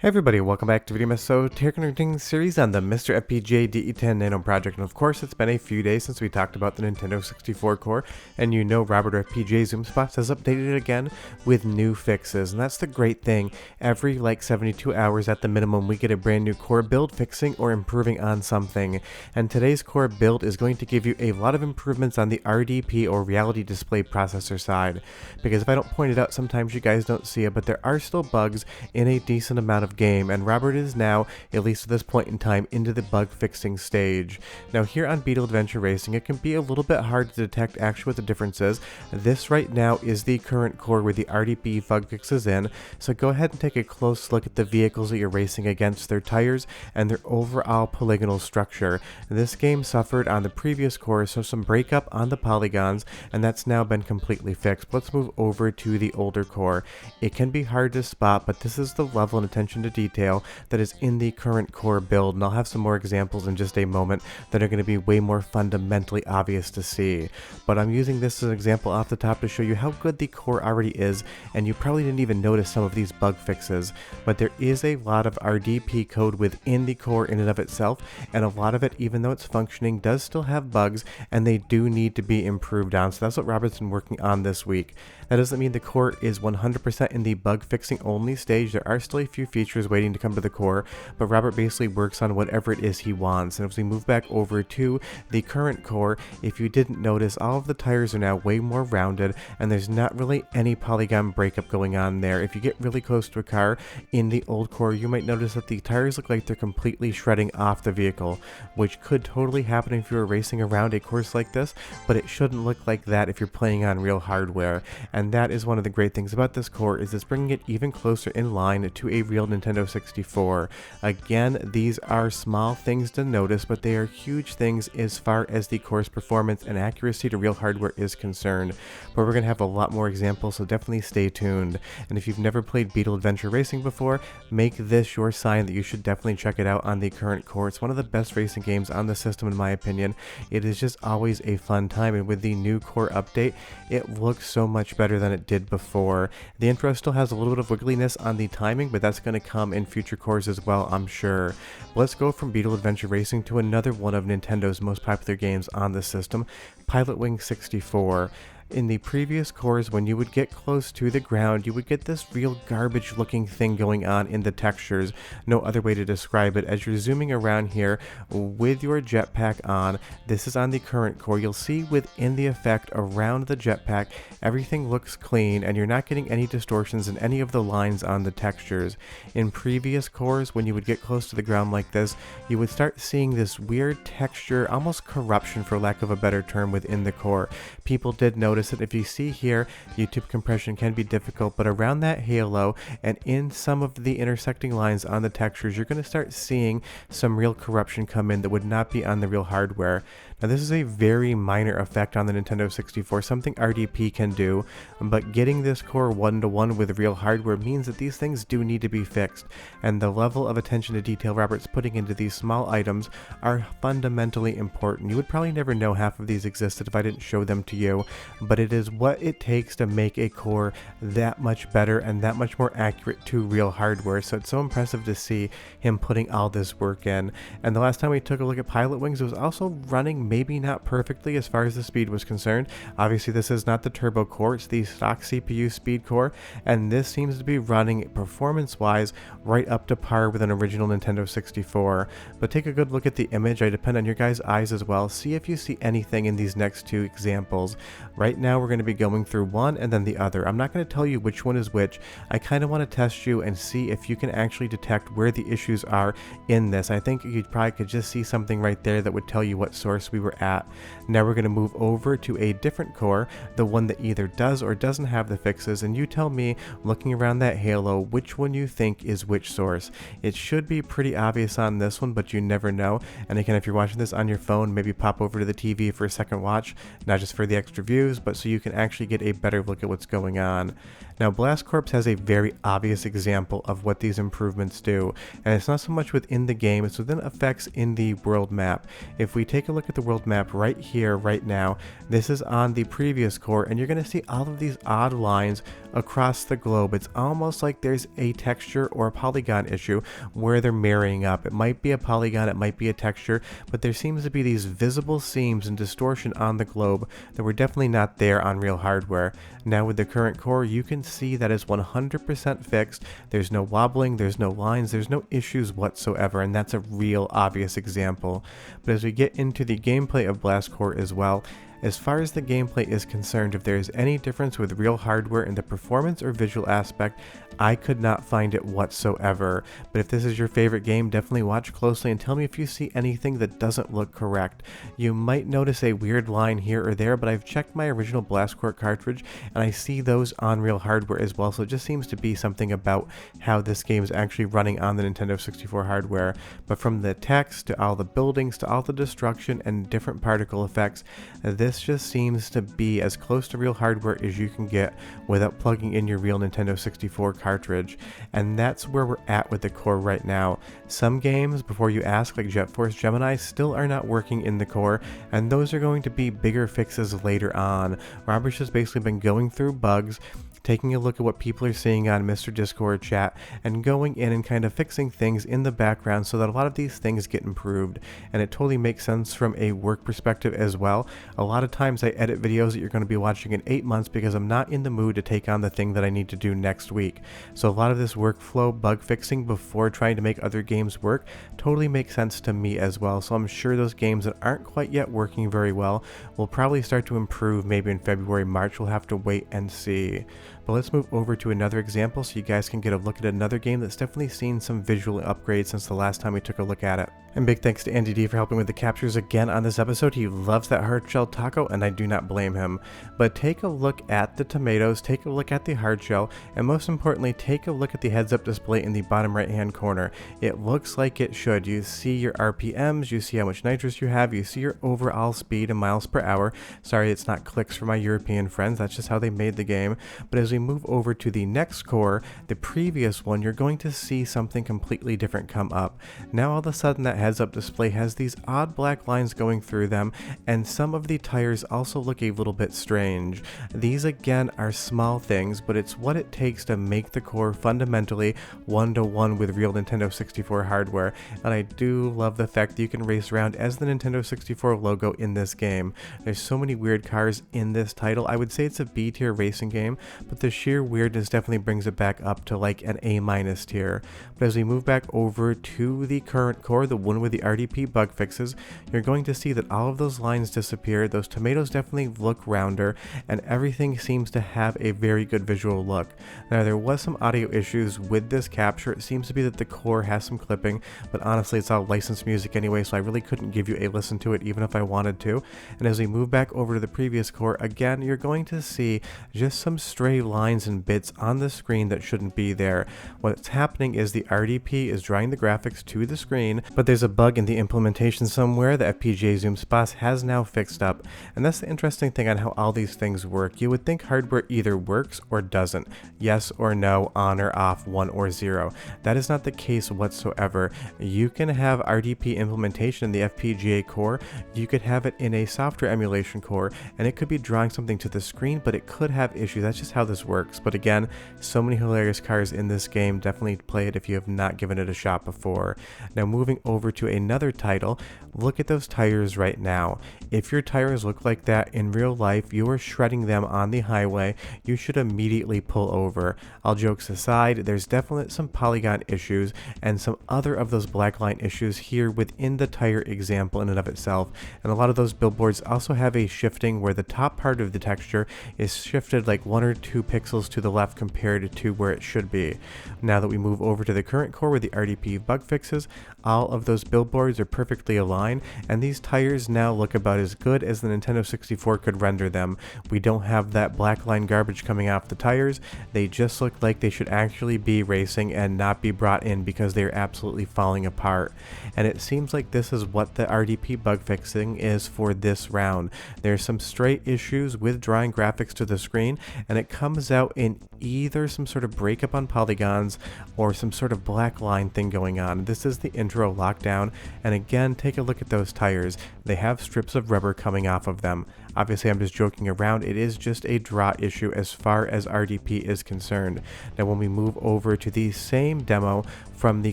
Hey everybody, welcome back to Video Connecting series on the MiSTer FPGA DE10 Nano project. And of course, it's been a few days since we talked about the Nintendo 64 core, and you know Robert FPGA Zoom Spots has updated it again with new fixes. And that's the great thing. Every 72 hours at the minimum, we get a brand new core build fixing or improving on something. And today's core build is going to give you a lot of improvements on the RDP or reality display processor side. Because if I don't point it out, sometimes you guys don't see it, but there are still bugs in a decent amount of game, and Robert is now, at least at this point in time, into the bug fixing stage. Now here on Beetle Adventure Racing, it can be a little bit hard to detect actually what the difference is. This right now is the current core with the RDP bug fixes in, so go ahead and take a close look at the vehicles that you're racing against, their tires, and their overall polygonal structure. This game suffered on the previous core, so some breakup on the polygons, and that's now been completely fixed. Let's move over to the older core. It can be hard to spot, but this is the level and attention to detail that is in the current core build, and I'll have some more examples in just a moment that are going to be way more fundamentally obvious to see. But I'm using this as an example off the top to show you how good the core already is, and you probably didn't even notice some of these bug fixes, but there is a lot of RDP code within the core in and of itself, and a lot of it, even though it's functioning, does still have bugs, and they do need to be improved on. So that's what Robert's been working on this week. That doesn't mean the core is 100% in the bug fixing only stage. There are still a few features waiting to come to the core, but Robert basically works on whatever it is he wants. And if we move back over to the current core, if you didn't notice, all of the tires are now way more rounded, and there's not really any polygon breakup going on there. If you get really close to a car in the old core, you might notice that the tires look like they're completely shredding off the vehicle, which could totally happen if you were racing around a course like this, but it shouldn't look like that if you're playing on real hardware. And that is one of the great things about this core, is it's bringing it even closer in line to a real Nintendo 64. Again, these are small things to notice, but they are huge things as far as the core's performance and accuracy to real hardware is concerned. But we're going to have a lot more examples, so definitely stay tuned. And if you've never played Beetle Adventure Racing before, make this your sign that you should definitely check it out on the current core. It's one of the best racing games on the system in my opinion. It is just always a fun time, and with the new core update, it looks so much better than it did before. The intro still has a little bit of wiggliness on the timing, but that's going to come in future cores as well, I'm sure. Let's go from Beetle Adventure Racing to another one of Nintendo's most popular games on the system, Pilotwings 64. In the previous cores, when you would get close to the ground, you would get this real garbage looking thing going on in the textures. No other way to describe it. As you're zooming around here with your jetpack on, this is on the current core, you'll see within the effect around the jetpack, everything looks clean and you're not getting any distortions in any of the lines on the textures. In previous cores, when you would get close to the ground like this, you would start seeing this weird texture, almost corruption for lack of a better term, within the core. People did notice that if you see here, YouTube compression can be difficult, but around that halo and in some of the intersecting lines on the textures, you're going to start seeing some real corruption come in that would not be on the real hardware. Now this is a very minor effect on the Nintendo 64, something RDP can do, but getting this core one-to-one with real hardware means that these things do need to be fixed, and the level of attention to detail Robert's putting into these small items are fundamentally important. You would probably never know half of these existed if I didn't show them to you, but it is what it takes to make a core that much better and that much more accurate to real hardware, so it's so impressive to see him putting all this work in. And the last time we took a look at Pilotwings, it was also running maybe not perfectly as far as the speed was concerned. Obviously this is not the turbo core, it's the stock CPU speed core, and this seems to be running performance wise right up to par with an original Nintendo 64. But take a good look at the image. I depend on your guys' eyes as well. See if you see anything in these next two examples. Right now we're going to be going through one and then the other. I'm not going to tell you which one is which. I kind of want to test you and see if you can actually detect where the issues are in this. I think you probably could just see something right there that would tell you what source we were at. Now we're going to move over to a different core, the one that either does or doesn't have the fixes, and you tell me, looking around that halo, which one you think is which source. It should be pretty obvious on this one, but you never know. And again, if you're watching this on your phone, maybe pop over to the TV for a second watch, not just for the extra views, but so you can actually get a better look at what's going on. Now Blast Corps has a very obvious example of what these improvements do, and it's not so much within the game, it's within effects in the world map. If we take a look at the world map right here, right now, this is on the previous core, and you're going to see all of these odd lines across the globe. It's almost like there's a texture or a polygon issue where they're marrying up. It might be a polygon, it might be a texture, but there seems to be these visible seams and distortion on the globe that were definitely not there on real hardware. Now with the current core, you can see that it's 100% fixed. There's no wobbling, there's no lines, there's no issues whatsoever, and that's a real obvious example. But as we get into the gameplay of Blast Core as well, as far as the gameplay is concerned, if there is any difference with real hardware in the performance or visual aspect, I could not find it whatsoever. But if this is your favorite game, definitely watch closely and tell me if you see anything that doesn't look correct. You might notice a weird line here or there, but I've checked my original Blast Core cartridge and I see those on real hardware as well, so it just seems to be something about how this game is actually running on the Nintendo 64 hardware. But from the text to all the buildings to all the destruction and different particle effects, this just seems to be as close to real hardware as you can get without plugging in your real Nintendo 64 cartridge. And that's where we're at with the core right now. Some games, before you ask, like Jet Force Gemini, still are not working in the core, and those are going to be bigger fixes later on. Robert's just basically been going through bugs, taking a look at what people are seeing on Mr. Discord chat, and going in and kind of fixing things in the background so that a lot of these things get improved. And it totally makes sense from a work perspective as well. A lot of times I edit videos that you're going to be watching in 8 months because I'm not in the mood to take on the thing that I need to do next week. So a lot of this workflow bug fixing before trying to make other games work totally makes sense to me as well. So I'm sure those games that aren't quite yet working very well will probably start to improve maybe in February, March. We'll have to wait and see. But let's move over to another example so you guys can get a look at another game that's definitely seen some visual upgrades since the last time we took a look at it. And big thanks to Andy D for helping with the captures again on this episode. He loves that hard shell taco, and I do not blame him. But take a look at the tomatoes, take a look at the hard shell, and most importantly, take a look at the heads-up display in the bottom right-hand corner. It looks like it should. You see your RPMs, you see how much nitrous you have, you see your overall speed in miles per hour. Sorry, it's not clicks for my European friends, that's just how they made the game. But as we move over to the next core, the previous one, you're going to see something completely different come up. Now all of a sudden that heads-up display has these odd black lines going through them, and some of the tires also look a little bit strange. These again are small things, but it's what it takes to make the core fundamentally one-to-one with real Nintendo 64 hardware, and I do love the fact that you can race around as the Nintendo 64 logo in this game. There's so many weird cars in this title. I would say it's a B-tier racing game, but the sheer weirdness definitely brings it back up to like an A- tier. But as we move back over to the current core, the one with the RDP bug fixes, you're going to see that all of those lines disappear, those tomatoes definitely look rounder, and everything seems to have a very good visual look. Now there was some audio issues with this capture. It seems to be that the core has some clipping, but honestly it's all licensed music anyway, so I really couldn't give you a listen to it even if I wanted to. And as we move back over to the previous core, again you're going to see just some stray lines and bits on the screen that shouldn't be there. What's happening is the RDP is drawing the graphics to the screen, but there's a bug in the implementation somewhere that FPGA Zoom Spots has now fixed up. And that's the interesting thing on how all these things work. You would think hardware either works or doesn't. Yes or no, on or off, 1 or 0. That is not the case whatsoever. You can have RDP implementation in the FPGA core, you could have it in a software emulation core, and it could be drawing something to the screen, but it could have issues. That's just how this works. But again, so many hilarious cars in this game. Definitely play it if you have not given it a shot before. Now moving over to another title, look at those tires right now. If your tires look like that in real life, you are shredding them on the highway, you should immediately pull over. All jokes aside, there's definitely some polygon issues and some other of those black line issues here within the tire example in and of itself. And a lot of those billboards also have a shifting where the top part of the texture is shifted like 1 or 2 pixels to the left compared to where it should be. Now that we move over to the current core with the RDP bug fixes, all of those billboards are perfectly aligned, and these tires now look about as good as the Nintendo 64 could render them. We don't have that black line garbage coming off the tires. They just look like they should actually be racing and not be brought in because they're absolutely falling apart. And it seems like this is what the RDP bug fixing is for this round. There's some stray issues with drawing graphics to the screen, and it comes out in either some sort of breakup on polygons or some sort of black line thing going on. This is the intro lockdown, and again, take a look at those tires. They have strips of rubber coming off of them. Obviously, I'm just joking around. It is just a draw issue as far as RDP is concerned. Now, when we move over to the same demo from the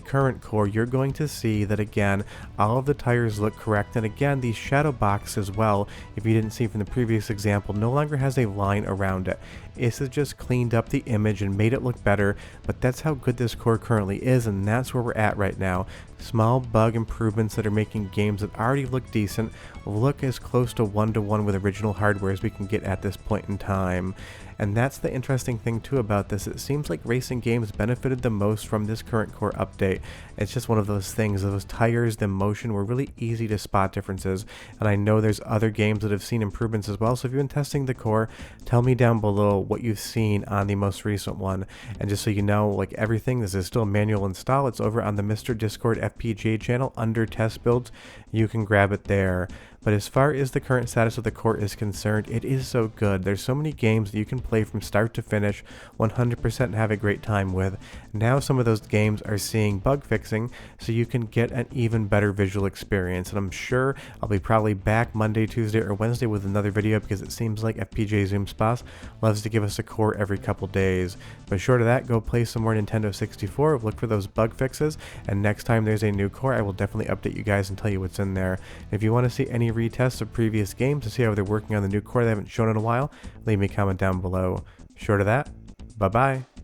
current core, you're going to see that again, all of the tires look correct, and again, the shadow box as well, if you didn't see from the previous example, no longer has a line around it. This has just cleaned up the image and made it look better, but that's how good this core currently is, and that's where we're at right now. Small bug improvements that are making games that already look decent look as close to one-to-one with original hardware as we can get at this point in time. And that's the interesting thing too about this. It seems like racing games benefited the most from this current core update. It's just one of those things. Those tires, the motion were really easy to spot differences. And I know there's other games that have seen improvements as well. So if you've been testing the core, tell me down below what you've seen on the most recent one. And just so you know, like everything, this is still a manual install. It's over on the MiSTer Discord FPGA channel under test builds. You can grab it there. But as far as the current status of the core is concerned, it is so good. There's so many games that you can play from start to finish 100% and have a great time with. Now some of those games are seeing bug fixing, so you can get an even better visual experience. And I'm sure I'll be probably back Monday, Tuesday, or Wednesday with another video, because it seems like FPGA Zoomspas loves to give us a core every couple days. But short of that, go play some more Nintendo 64, look for those bug fixes, and next time there's a new core, I will definitely update you guys and tell you what's in there. If you want to see any retests of previous games to see how they're working on the new core they haven't shown in a while, leave me a comment down below. Short of that, bye bye.